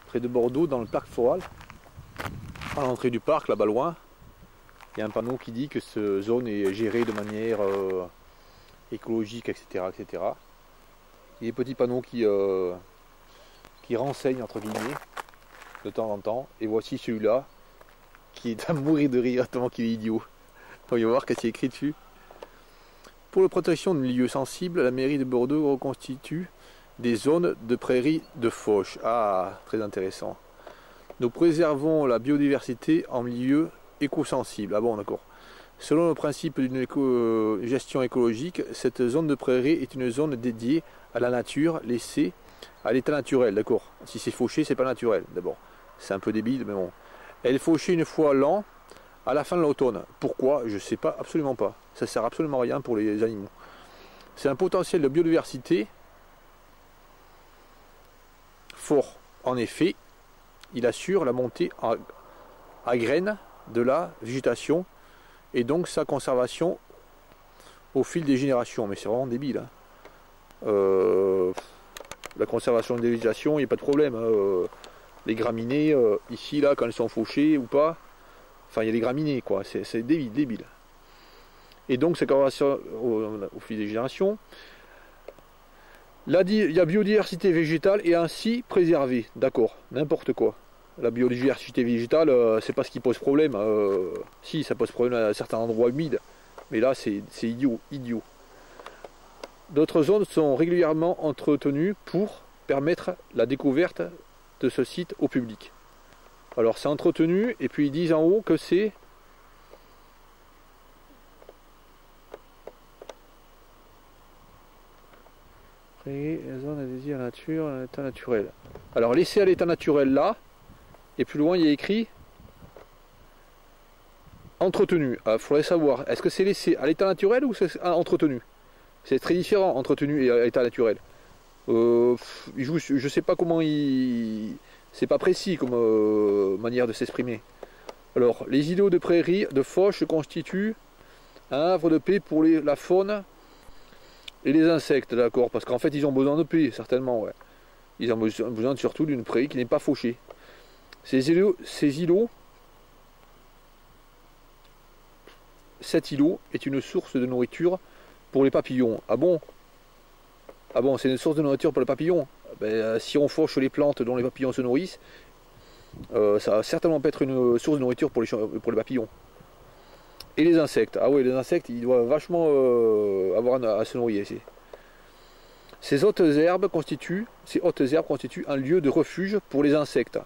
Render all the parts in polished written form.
près de Bordeaux, dans le parc floral. À l'entrée du parc, là-bas loin, il y a un panneau qui dit que cette zone est gérée de manière écologique, etc., etc. Il y a des petits panneaux qui renseignent, entre guillemets, de temps en temps. Et voici celui-là, qui est à mourir de rire, tellement qu'il est idiot. On va voir qu'est-ce qui est écrit dessus. Pour la protection de milieux sensibles, la mairie de Bordeaux reconstitue des zones de prairies de fauche. Ah, très intéressant. Nous préservons la biodiversité en milieu éco-sensible. Ah bon, d'accord. Selon le principe d'une gestion écologique, cette zone de prairie est une zone dédiée à la nature, laissée à l'état naturel. D'accord. Si c'est fauché, c'est pas naturel. D'abord, c'est un peu débile, mais bon. Elle est fauchée une fois l'an, à la fin de l'automne. Pourquoi? Je sais pas, absolument pas. Ça sert absolument à rien pour les animaux. C'est un potentiel de biodiversité fort. En effet, il assure la montée à graines de la végétation et donc sa conservation au fil des générations. Mais c'est vraiment débile. Hein. La conservation des végétations, il n'y a pas de problème. Hein. Les graminées, ici, là, quand elles sont fauchées ou pas, enfin, il y a des graminées, quoi. C'est débile, débile. Et donc, sa conservation au fil des générations. La biodiversité végétale est ainsi préservée. D'accord, n'importe quoi. La biodiversité végétale, c'est pas ce qui pose problème. Si, ça pose problème à certains endroits humides. Mais là, c'est idiot, idiot. D'autres zones sont régulièrement entretenues pour permettre la découverte de ce site au public. Alors, c'est entretenu, et puis ils disent en haut que c'est... La zone est dédiée à la nature, à l'état naturel. Alors, laissez à l'état naturel là, et plus loin, il y a écrit entretenu. Il faudrait savoir, est-ce que c'est laissé à l'état naturel ou c'est entretenu? C'est très différent, entretenu et à l'état naturel. Je sais pas comment il... C'est pas précis comme manière de s'exprimer. Alors, les îlots de prairies de fauche constituent un havre de paix pour la faune et les insectes, d'accord, parce qu'en fait ils ont besoin de paix, certainement, ouais. Ils ont besoin surtout d'une prairie qui n'est pas fauchée. Cet îlot est une source de nourriture pour les papillons. Ah bon? Ah bon, c'est une source de nourriture pour les papillons? Ben, si on fauche les plantes dont les papillons se nourrissent, ça va certainement pas être une source de nourriture pour les papillons. Et les insectes. Ah oui, les insectes, ils doivent vachement avoir à se nourrir ici. Ces hautes herbes constituent un lieu de refuge pour les insectes.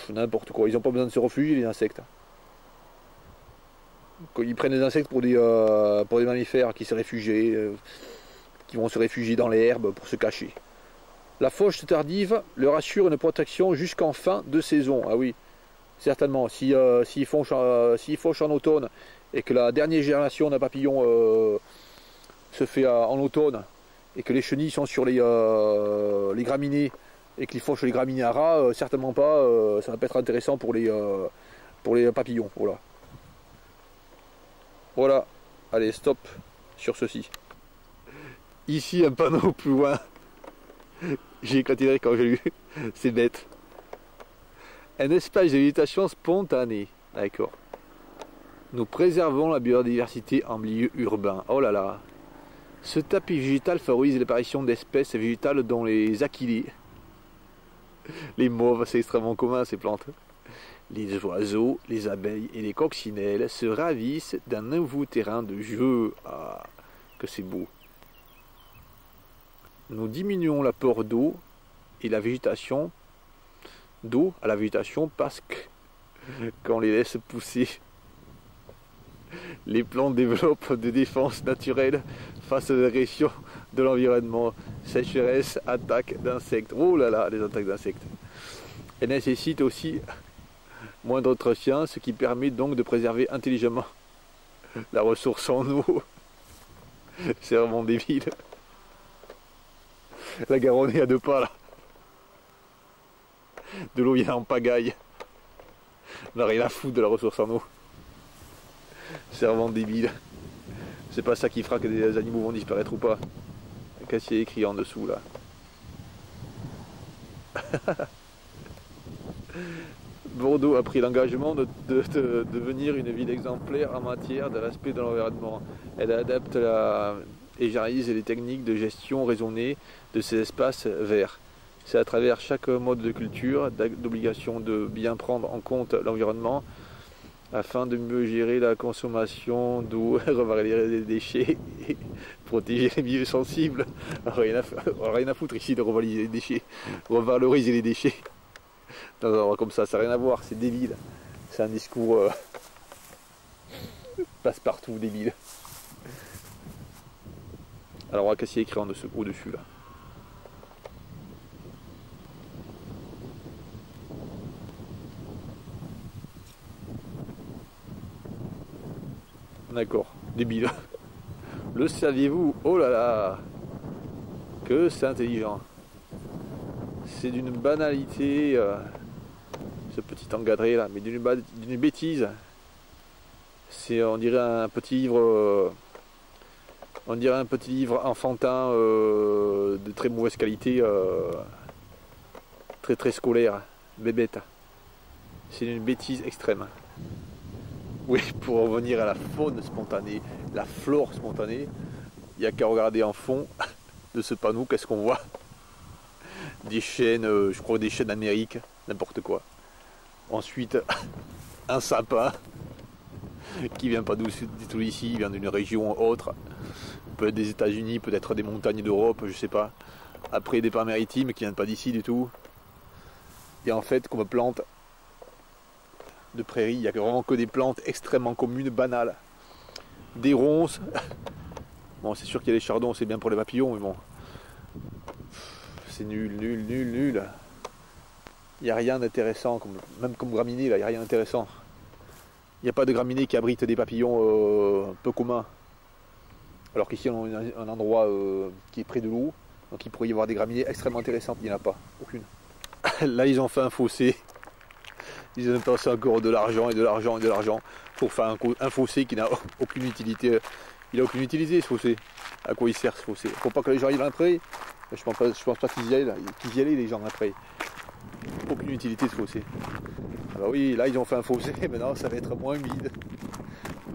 N'importe quoi, ils n'ont pas besoin de se réfugier, les insectes. Ils prennent des insectes pour des mammifères qui se réfugient, qui vont se réfugier dans les herbes pour se cacher. La fauche tardive leur assure une protection jusqu'en fin de saison. Ah oui, certainement. S'ils fauchent en automne et que la dernière génération d'un papillon se fait en automne et que les chenilles sont sur les graminées et qu'ils fauchent les graminées à ras, certainement pas, ça va pas être intéressant pour les papillons. Voilà. Voilà. Allez, stop sur ceci. Ici, un panneau plus loin. J'ai éclaté quand j'ai lu. C'est bête. Un espace de végétation spontanée. D'accord. Nous préservons la biodiversité en milieu urbain. Oh là là. Ce tapis végétal favorise l'apparition d'espèces végétales dont les achillées. Les mauves, c'est extrêmement commun ces plantes. Les oiseaux, les abeilles et les coccinelles se ravissent d'un nouveau terrain de jeu. Ah, que c'est beau. Nous diminuons l'apport d'eau et la végétation à la végétation parce que quand on les laisse pousser, les plantes développent des défenses naturelles face à l'agression de l'environnement, sécheresse, attaques d'insectes. Oh là là, les attaques d'insectes. Elles nécessitent aussi moins d'entretien, ce qui permet donc de préserver intelligemment la ressource en eau. C'est vraiment débile. La Garonne est à 2 pas là. De l'eau vient en pagaille. On n'a rien à foutre de la ressource en eau. C'est vraiment débile. C'est pas ça qui fera que des animaux vont disparaître ou pas. Qu'est-ce qu'il y a écrit en dessous là? Bordeaux a pris l'engagement de devenir une ville exemplaire en matière de respect de l'environnement. Elle adapte et généralise les techniques de gestion raisonnée de ces espaces verts. C'est à travers chaque mode de culture d'obligation de bien prendre en compte l'environnement afin de mieux gérer la consommation d'eau, revaloriser les déchets et protéger les milieux sensibles. Rien à foutre ici de revaloriser les déchets. Revaloriser les déchets. Non, comme ça n'a rien à voir, c'est débile. C'est un discours passe-partout débile. Alors qu'est-ce qu'il y a écrit au-dessus là? D'accord, débile. Le saviez-vous? Oh là là, que c'est intelligent. C'est d'une banalité, ce petit engadré là, mais d'une bêtise. On dirait un petit livre, enfantin de très mauvaise qualité, très très scolaire, bébête. C'est une bêtise extrême. Oui, pour revenir à la faune spontanée, la flore spontanée, il n'y a qu'à regarder en fond de ce panneau, qu'est-ce qu'on voit? Des chênes, je crois des chênes d'Amérique, n'importe quoi. Ensuite, un sapin qui vient pas du tout ici, il vient d'une région autre, peut-être des États-Unis, peut-être des montagnes d'Europe, je sais pas. Après des pins maritimes qui viennent pas d'ici du tout. Et en fait, comme plante de prairie, il n'y a vraiment que des plantes extrêmement communes, banales. Des ronces. Bon, c'est sûr qu'il y a des chardons, c'est bien pour les papillons, mais bon. C'est nul. Il n'y a rien d'intéressant, même comme graminées, là, il n'y a rien d'intéressant. Il n'y a pas de graminées qui abritent des papillons peu communs. Alors qu'ici, on a un endroit qui est près de l'eau, donc il pourrait y avoir des graminées extrêmement intéressantes, il n'y en a pas, aucune. Là, ils ont fait un fossé. Ils ont dépensé encore de l'argent pour faire un fossé qui n'a aucune utilité. Il n'a aucune utilité ce fossé. À quoi il sert ce fossé? Faut pas que les gens y aillent après. Je pense pas qu'ils y allaient les gens après. Aucune utilité ce fossé. Ah bah oui, là ils ont fait un fossé, maintenant ça va être moins humide.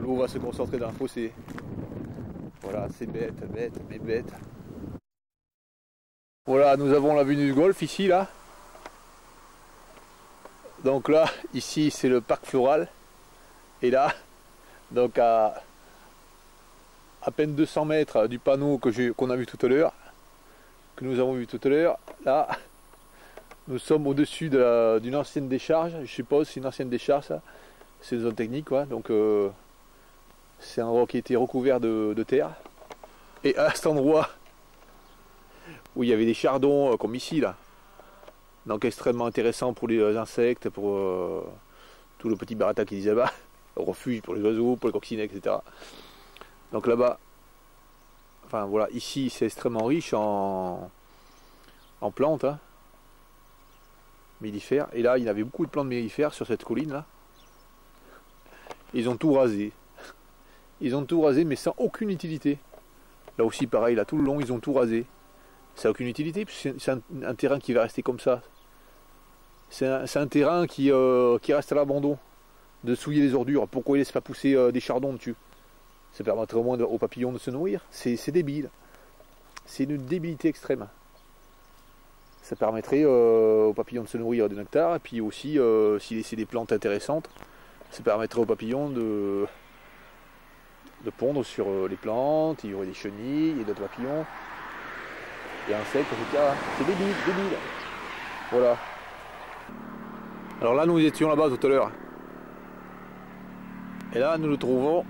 L'eau va se concentrer dans le fossé. Voilà, c'est bête. Voilà, nous avons la vue du golfe ici, là. Donc là, ici c'est le parc floral. Et là, donc à peine 200 mètres du panneau qu'on a vu tout à l'heure, que nous avons vu tout à l'heure, là, nous sommes au-dessus d'une ancienne décharge. Je suppose c'est une ancienne décharge, ça. C'est une zone technique, quoi. Donc c'est un endroit qui a été recouvert de terre. Et à cet endroit où il y avait des chardons comme ici, là, donc extrêmement intéressant pour les insectes, pour tout le petit barata qui disait là-bas, refuge pour les oiseaux, pour les coccinelles, etc. Donc là-bas, enfin voilà, ici c'est extrêmement riche en plantes, hein, mellifères. Et là, il y avait beaucoup de plantes mellifères sur cette colline là. Ils ont tout rasé. Ils ont tout rasé, mais sans aucune utilité. Là aussi, pareil, là tout le long, ils ont tout rasé. Ça n'a aucune utilité, puisque c'est un terrain qui va rester comme ça. C'est un terrain qui reste à l'abandon. De souiller les ordures. Pourquoi ils ne laissent pas pousser des chardons dessus? Ça permettrait au moins aux papillons de se nourrir. C'est débile. C'est une débilité extrême. Ça permettrait aux papillons de se nourrir de nectar. Et puis aussi, si c'est des plantes intéressantes, ça permettrait aux papillons de pondre sur les plantes. Il y aurait des chenilles et d'autres papillons. Et insectes, etc. C'est débile. Voilà. Alors là, nous étions là-bas tout à l'heure. Et là, nous nous trouvons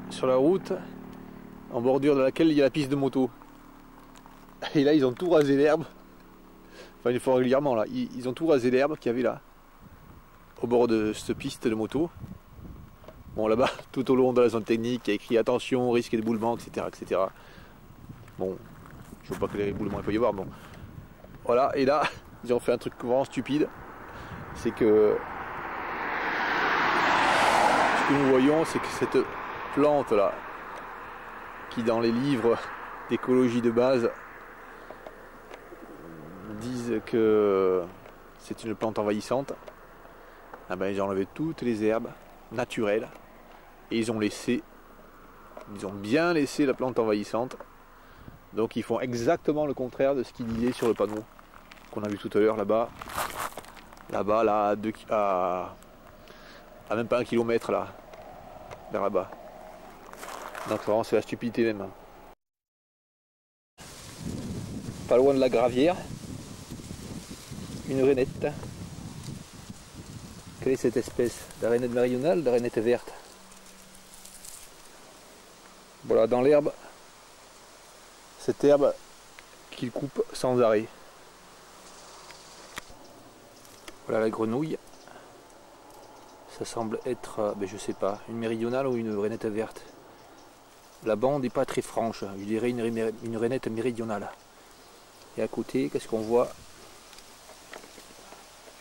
sur la route, en bordure de laquelle il y a la piste de moto. Et là, ils ont tout rasé l'herbe. Enfin, ils le font régulièrement là. Ils ont tout rasé l'herbe qu'il y avait là, au bord de cette piste de moto. Bon, là-bas, tout au long de la zone technique, il y a écrit attention, risque d'éboulement, etc., etc. Bon, je ne vois pas que les éboulements il peut y avoir. Bon, voilà. Et là, ils ont fait un truc vraiment stupide. C'est que ce que nous voyons, c'est que cette plante là, qui dans les livres d'écologie de base disent que c'est une plante envahissante. Ah ben, ils ont enlevé toutes les herbes naturelles et ils ont bien laissé la plante envahissante. Donc ils font exactement le contraire de ce qu'il disait sur le panneau qu'on a vu tout à l'heure là-bas. Là-bas, là, à même pas 1 kilomètre là, vers là-bas. Donc vraiment c'est la stupidité même. Pas loin de la gravière, une rainette. Quelle est cette espèce? La rainette méridionale, la rainette verte? Voilà, dans l'herbe, cette herbe qu'il coupe sans arrêt. Voilà la grenouille. Ça semble être, ben je sais pas, une méridionale ou une rainette verte. La bande n'est pas très franche, je dirais une rainette méridionale. Et à côté, qu'est-ce qu'on voit?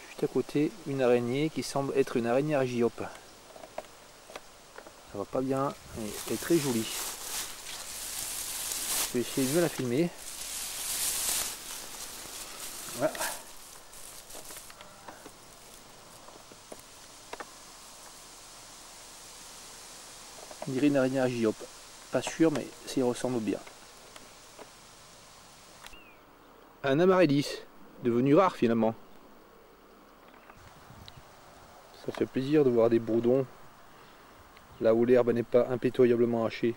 Juste à côté, une araignée qui semble être une araignée argiope. Ça va pas bien, mais elle est très jolie. Je vais essayer de mieux la filmer. Voilà. On dirait une araignée argiope. Pas sûr, mais ça y ressemble bien. Un amaryllis, devenu rare finalement. Ça fait plaisir de voir des bourdons là où l'herbe n'est pas impitoyablement hachée.